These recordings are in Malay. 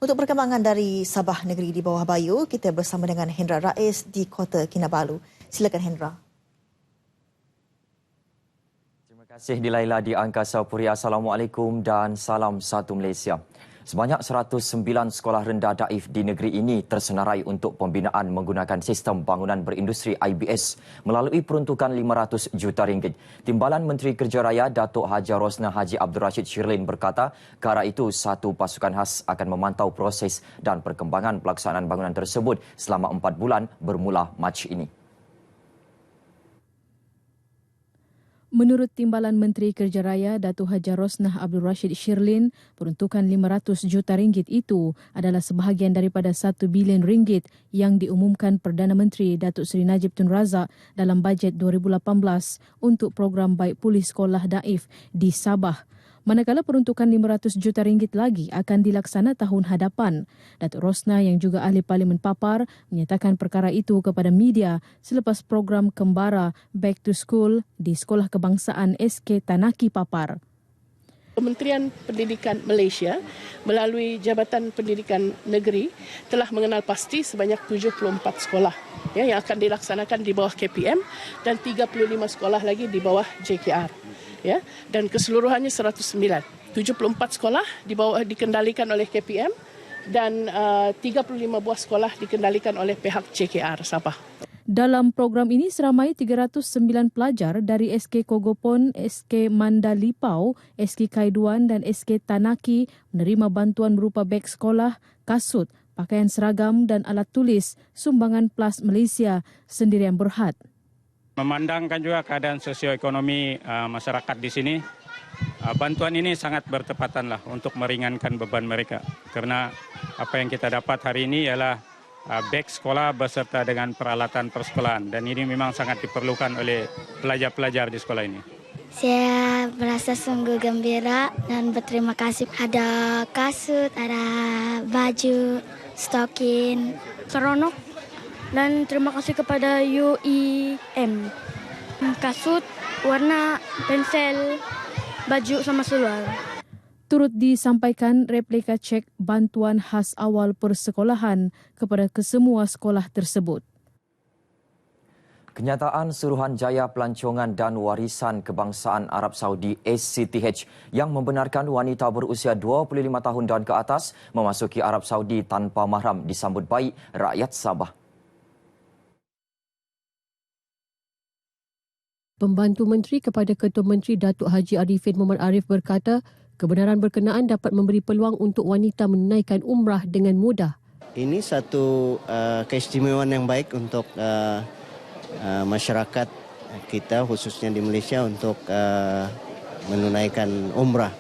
Untuk perkembangan dari Sabah Negeri di Bawah Bayu, kita bersama dengan Hendra Rais di Kota Kinabalu. Silakan Hendra. Terima kasih Dilaila di Angkasa Puri. Assalamualaikum dan salam satu Malaysia. Sebanyak 109 sekolah rendah daif di negeri ini tersenarai untuk pembinaan menggunakan sistem bangunan berindustri IBS melalui peruntukan RM500 juta. Timbalan Menteri Kerja Raya Datuk Haji Rosnah Haji Abdul Rashid Shirlin berkata, ke arah itu satu pasukan khas akan memantau proses dan perkembangan pelaksanaan bangunan tersebut selama 4 bulan bermula Mac ini. Menurut Timbalan Menteri Kerja Raya Datuk Haji Rosnah Abdul Rashid Shirlin, peruntukan RM500 juta itu adalah sebahagian daripada RM1 bilion yang diumumkan Perdana Menteri Datuk Seri Najib Tun Razak dalam bajet 2018 untuk program baik pulih sekolah daif di Sabah. Manakala peruntukan RM500 juta lagi akan dilaksana tahun hadapan. Datuk Rosnah yang juga ahli Parlimen Papar menyatakan perkara itu kepada media selepas program kembara Back to School di Sekolah Kebangsaan SK Tanaki Papar. Kementerian Pendidikan Malaysia melalui Jabatan Pendidikan Negeri telah mengenal pasti sebanyak 74 sekolah yang akan dilaksanakan di bawah KPM dan 35 sekolah lagi di bawah JKR. Dan keseluruhannya 109. 74 sekolah dikendalikan oleh KPM dan 35 buah sekolah dikendalikan oleh pihak JKR Sabah. Dalam program ini seramai 309 pelajar dari SK Kogopon, SK Mandalipau, SK Kaiduan dan SK Tanaki menerima bantuan berupa beg sekolah, kasut, pakaian seragam dan alat tulis sumbangan PLAS Malaysia Sendirian Berhad. Memandangkan juga keadaan sosioekonomi masyarakat di sini, bantuan ini sangat bertepatanlah untuk meringankan beban mereka. Karena apa yang kita dapat hari ini ialah beg sekolah beserta dengan peralatan persekolahan dan ini memang sangat diperlukan oleh pelajar-pelajar di sekolah ini. Saya merasa sungguh gembira dan berterima kasih. Ada kasut, ada baju, stokin, seronok. Dan terima kasih kepada UEM. Kasut, warna, pensel, baju sama seluar. Turut disampaikan replika cek bantuan khas awal persekolahan kepada kesemua sekolah tersebut. Kenyataan Suruhanjaya Pelancongan dan Warisan Kebangsaan Arab Saudi SCTH yang membenarkan wanita berusia 25 tahun dan ke atas memasuki Arab Saudi tanpa mahram disambut baik rakyat Sabah. Pembantu Menteri kepada Ketua Menteri Datuk Haji Arifin Muhammad Arif berkata, kebenaran berkenaan dapat memberi peluang untuk wanita menunaikan umrah dengan mudah. Ini satu keistimewaan yang baik untuk masyarakat kita khususnya di Malaysia untuk menunaikan umrah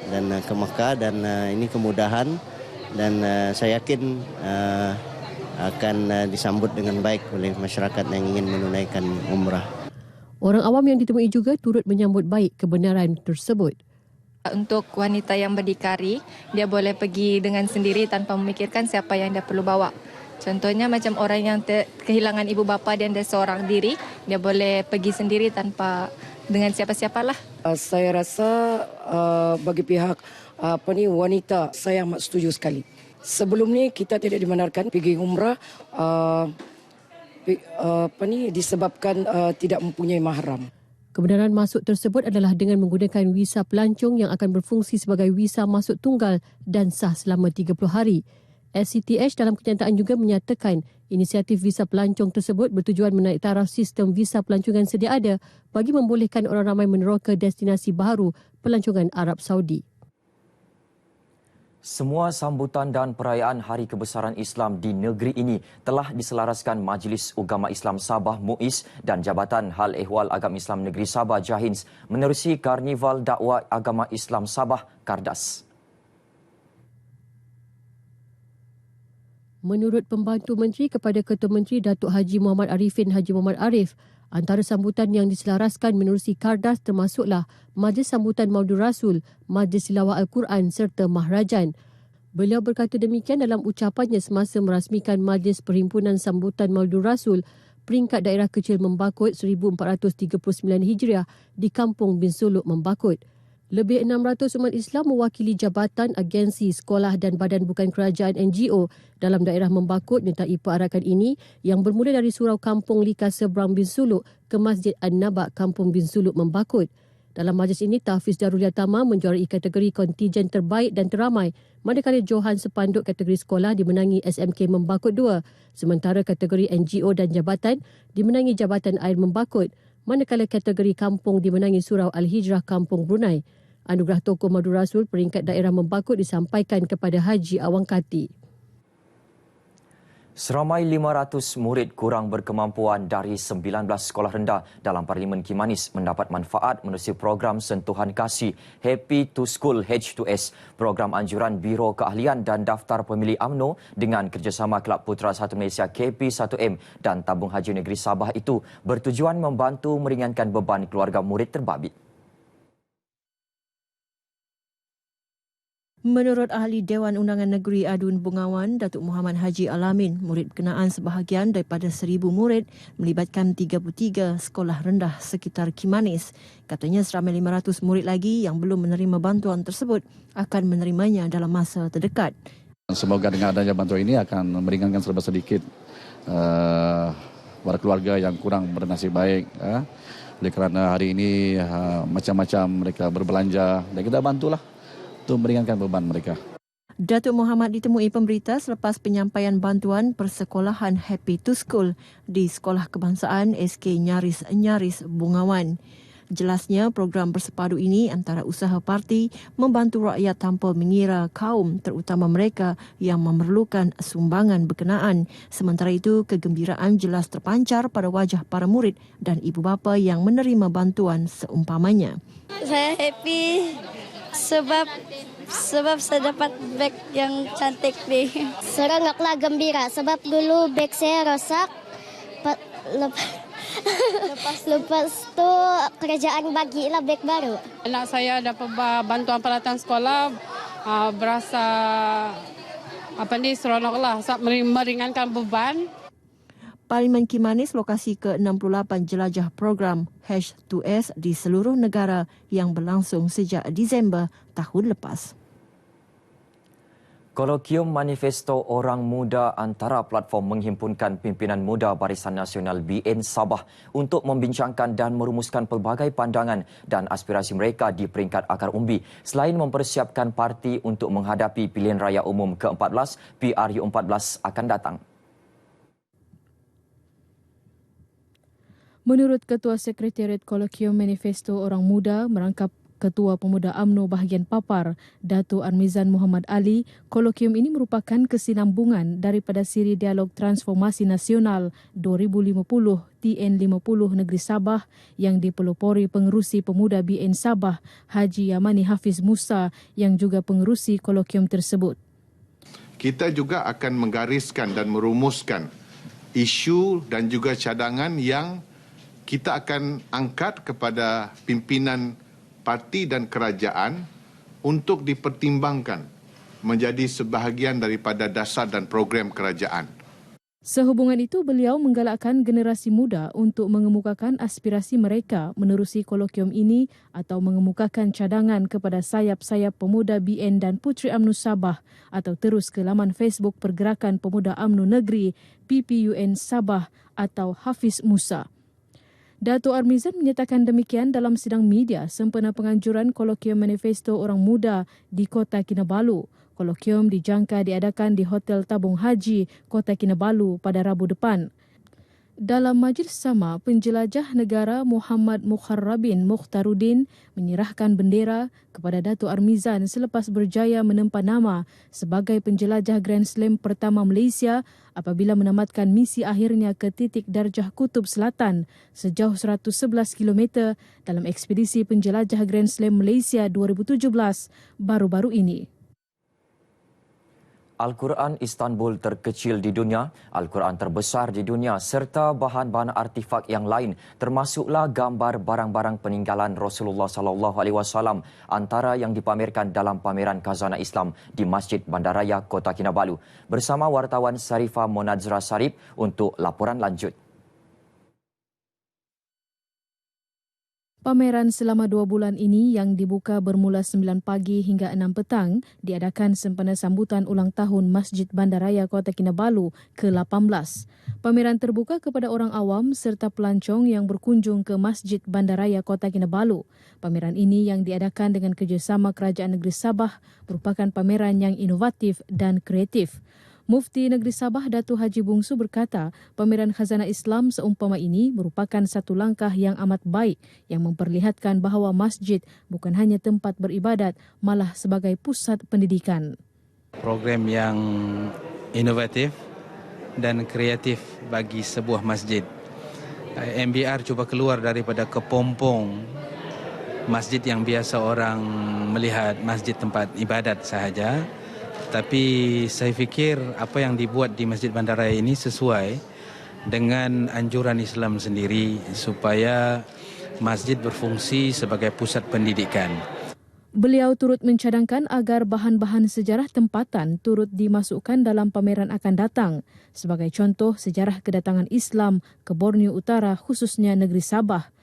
dan ke Makkah dan ini kemudahan dan saya yakin akan disambut dengan baik oleh masyarakat yang ingin menunaikan umrah. Orang awam yang ditemui juga turut menyambut baik kebenaran tersebut. Untuk wanita yang berdikari, dia boleh pergi dengan sendiri tanpa memikirkan siapa yang dia perlu bawa. Contohnya macam orang yang kehilangan ibu bapa dan dia seorang diri, dia boleh pergi sendiri tanpa dengan siapa-siapalah. Saya rasa bagi pihak wanita, saya amat setuju sekali. Sebelum ni kita tidak dibenarkan pergi umrah disebabkan tidak mempunyai mahram. Kebenaran masuk tersebut adalah dengan menggunakan visa pelancong yang akan berfungsi sebagai visa masuk tunggal dan sah selama 30 hari. SCTH dalam kenyataan juga menyatakan inisiatif visa pelancong tersebut bertujuan menaik taraf sistem visa pelancongan sedia ada bagi membolehkan orang ramai meneroka destinasi baharu pelancongan Arab Saudi. Semua sambutan dan perayaan Hari Kebesaran Islam di negeri ini telah diselaraskan Majlis Ugama Islam Sabah MUIS dan Jabatan Hal Ehwal Agama Islam Negeri Sabah JAHINS menerusi Karnival Dakwah Agama Islam Sabah Kardas. Menurut Pembantu Menteri kepada Ketua Menteri Datuk Haji Muhammad Arifin Haji Muhammad Arif, antara sambutan yang diselaraskan menerusi Kardas termasuklah Majlis Sambutan Maulid Rasul, Majlis Tilawah Al-Quran serta Mahrajan. Beliau berkata demikian dalam ucapannya semasa merasmikan Majlis Perhimpunan Sambutan Maulid Rasul peringkat daerah kecil Membakut 1439 Hijriah di Kampung Bin Suluk Membakut. Lebih 600 umat Islam mewakili jabatan, agensi, sekolah dan badan bukan kerajaan NGO dalam daerah Membakut menyertai perarakan ini yang bermula dari Surau Kampung Lika Seberang Bin Suluk ke Masjid An-Nabak Kampung Bin Suluk Membakut. Dalam majlis ini, Tahfiz Darul Yatama menjuarai kategori kontijen terbaik dan teramai, manakala Johan Sepanduk kategori sekolah dimenangi SMK Membakut 2, sementara kategori NGO dan jabatan dimenangi Jabatan Air Membakut, manakala kategori kampung dimenangi Surau Al-Hijrah Kampung Brunei. Anugerah Tokoh Madu Rasul peringkat daerah Membakut disampaikan kepada Haji Awang Kati. Seramai 500 murid kurang berkemampuan dari 19 sekolah rendah dalam Parlimen Kimanis mendapat manfaat menerusi program Sentuhan Kasih Happy to School H2S, program anjuran Biro Keahlian dan Daftar Pemilih UMNO dengan kerjasama Kelab Putera 1 Malaysia KP1M dan Tabung Haji Negeri Sabah itu bertujuan membantu meringankan beban keluarga murid terbabit. Menurut Ahli Dewan Undangan Negeri Adun Bungawan, Datuk Muhammad Haji Alamin, murid berkenaan sebahagian daripada 1,000 murid melibatkan 33 sekolah rendah sekitar Kimanis. Katanya seramai 500 murid lagi yang belum menerima bantuan tersebut akan menerimanya dalam masa terdekat. Semoga dengan adanya bantuan ini akan meringankan serba sedikit para keluarga yang kurang bernasib baik. Oleh kerana hari ini macam-macam mereka berbelanja dan kita bantulah untuk meringankan beban mereka. Datuk Muhammad ditemui pemberita selepas penyampaian bantuan persekolahan Happy to School di Sekolah Kebangsaan SK Nyaris Bungawan. Jelasnya program bersepadu ini antara usaha parti membantu rakyat tanpa mengira kaum, terutama mereka yang memerlukan sumbangan berkenaan. Sementara itu, kegembiraan jelas terpancar pada wajah para murid dan ibu bapa yang menerima bantuan seumpamanya. Saya happy sebab saya dapat beg yang cantik ni. Seronoklah, gembira sebab dulu beg saya rosak. Lepas tu kerajaan bagilah beg baru. Anak saya dapat bantuan peralatan sekolah, berasa seronoklah, meringankan beban. Parlimen Kimanis lokasi ke-68 jelajah program H2S di seluruh negara yang berlangsung sejak Disember tahun lepas. Kolokium Manifesto Orang Muda antara platform menghimpunkan pimpinan muda Barisan Nasional BN Sabah untuk membincangkan dan merumuskan pelbagai pandangan dan aspirasi mereka di peringkat akar umbi selain mempersiapkan parti untuk menghadapi pilihan raya umum ke-14 PRU14 akan datang. Menurut Ketua Sekretariat Kolokium Manifesto Orang Muda merangkap Ketua Pemuda UMNO bahagian Papar, Dato' Armizan Muhammad Ali, kolokium ini merupakan kesinambungan daripada siri Dialog Transformasi Nasional 2050 TN50 Negeri Sabah yang dipelopori pengerusi pemuda BN Sabah, Haji Yamani Hafiz Musa yang juga pengerusi kolokium tersebut. Kita juga akan menggariskan dan merumuskan isu dan juga cadangan yang kita akan angkat kepada pimpinan parti dan kerajaan untuk dipertimbangkan menjadi sebahagian daripada dasar dan program kerajaan. Sehubungan itu, beliau menggalakkan generasi muda untuk mengemukakan aspirasi mereka menerusi kolokium ini atau mengemukakan cadangan kepada sayap-sayap pemuda BN dan Puteri UMNO Sabah atau terus ke laman Facebook Pergerakan Pemuda UMNO Negeri PPUN Sabah atau Hafiz Musa. Dato' Armizan menyatakan demikian dalam sidang media sempena penganjuran kolokium Manifesto Orang Muda di Kota Kinabalu. Kolokium dijangka diadakan di Hotel Tabung Haji, Kota Kinabalu pada Rabu depan. Dalam majlis sama, penjelajah negara Muhammad Mukharrabin Mukhtaruddin menyerahkan bendera kepada Dato' Armizan selepas berjaya menempa nama sebagai penjelajah Grand Slam pertama Malaysia apabila menamatkan misi akhirnya ke titik darjah Kutub Selatan sejauh 111 km dalam ekspedisi penjelajah Grand Slam Malaysia 2017 baru-baru ini. Al-Quran Istanbul terkecil di dunia, Al-Quran terbesar di dunia serta bahan-bahan artifak yang lain termasuklah gambar barang-barang peninggalan Rasulullah SAW antara yang dipamerkan dalam pameran Khazanah Islam di Masjid Bandaraya Kota Kinabalu. Bersama wartawan Sarifah Monadzra Sarip untuk laporan lanjut. Pameran selama 2 bulan ini yang dibuka bermula 9 pagi hingga 6 petang diadakan sempena sambutan ulang tahun Masjid Bandaraya Kota Kinabalu ke-18. Pameran terbuka kepada orang awam serta pelancong yang berkunjung ke Masjid Bandaraya Kota Kinabalu. Pameran ini yang diadakan dengan kerjasama Kerajaan Negeri Sabah merupakan pameran yang inovatif dan kreatif. Mufti Negeri Sabah Datuk Haji Bungsu berkata, pameran khazanah Islam seumpama ini merupakan satu langkah yang amat baik yang memperlihatkan bahawa masjid bukan hanya tempat beribadat, malah sebagai pusat pendidikan. Program yang inovatif dan kreatif bagi sebuah masjid. MBR cuba keluar daripada kepompong masjid yang biasa orang melihat masjid tempat ibadat sahaja. Tapi saya fikir apa yang dibuat di Masjid Bandaraya ini sesuai dengan anjuran Islam sendiri supaya masjid berfungsi sebagai pusat pendidikan. Beliau turut mencadangkan agar bahan-bahan sejarah tempatan turut dimasukkan dalam pameran akan datang. Sebagai contoh sejarah kedatangan Islam ke Borneo Utara khususnya negeri Sabah.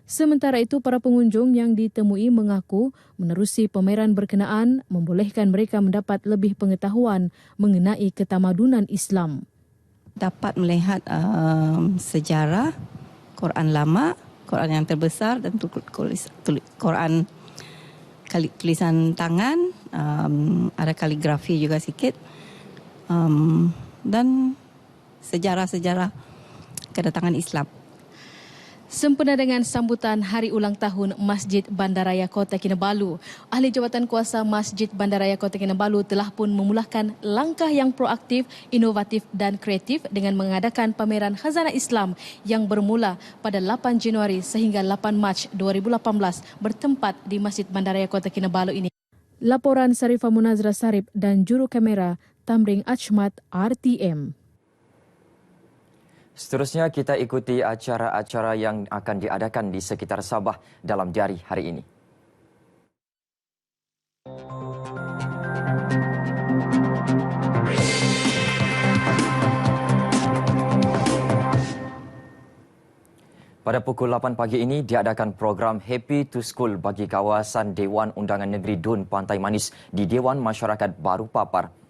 Sementara itu, para pengunjung yang ditemui mengaku menerusi pameran berkenaan membolehkan mereka mendapat lebih pengetahuan mengenai ketamadunan Islam. Dapat melihat sejarah Quran lama, Quran yang terbesar dan Quran tulisan tangan, ada kaligrafi juga sikit, dan sejarah-sejarah kedatangan Islam. Sempena dengan sambutan Hari Ulang Tahun Masjid Bandaraya Kota Kinabalu, Ahli Jabatan Kuasa Masjid Bandaraya Kota Kinabalu telah pun memulakan langkah yang proaktif, inovatif dan kreatif dengan mengadakan pameran khazanah Islam yang bermula pada 8 Januari sehingga 8 Mac 2018 bertempat di Masjid Bandaraya Kota Kinabalu ini. Laporan Sarifah Munazra Sarip dan juru kamera Tamring Achmat RTM. Seterusnya kita ikuti acara-acara yang akan diadakan di sekitar Sabah dalam diari hari ini. Pada pukul 8 pagi ini diadakan program Happy to School bagi kawasan Dewan Undangan Negeri Dun Pantai Manis di Dewan Masyarakat Baru Papar.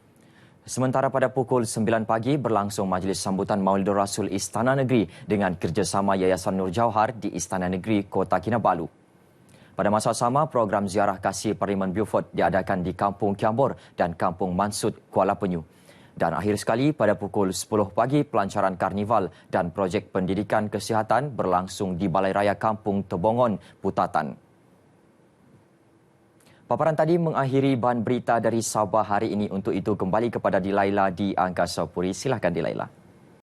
Sementara pada pukul 9 pagi berlangsung majlis sambutan Maulidur Rasul Istana Negeri dengan kerjasama Yayasan Nur Jauhar di Istana Negeri Kota Kinabalu. Pada masa sama, program ziarah kasih Parlimen Beaufort diadakan di Kampung Kiambor dan Kampung Mansut, Kuala Penyu. Dan akhir sekali, pada pukul 10 pagi, pelancaran karnival dan projek pendidikan kesihatan berlangsung di Balai Raya Kampung Tebongon, Putatan. Paparan tadi mengakhiri bahan berita dari Sabah hari ini. Untuk itu kembali kepada Dilaila di Angkasa Puri. Silakan Dilaila.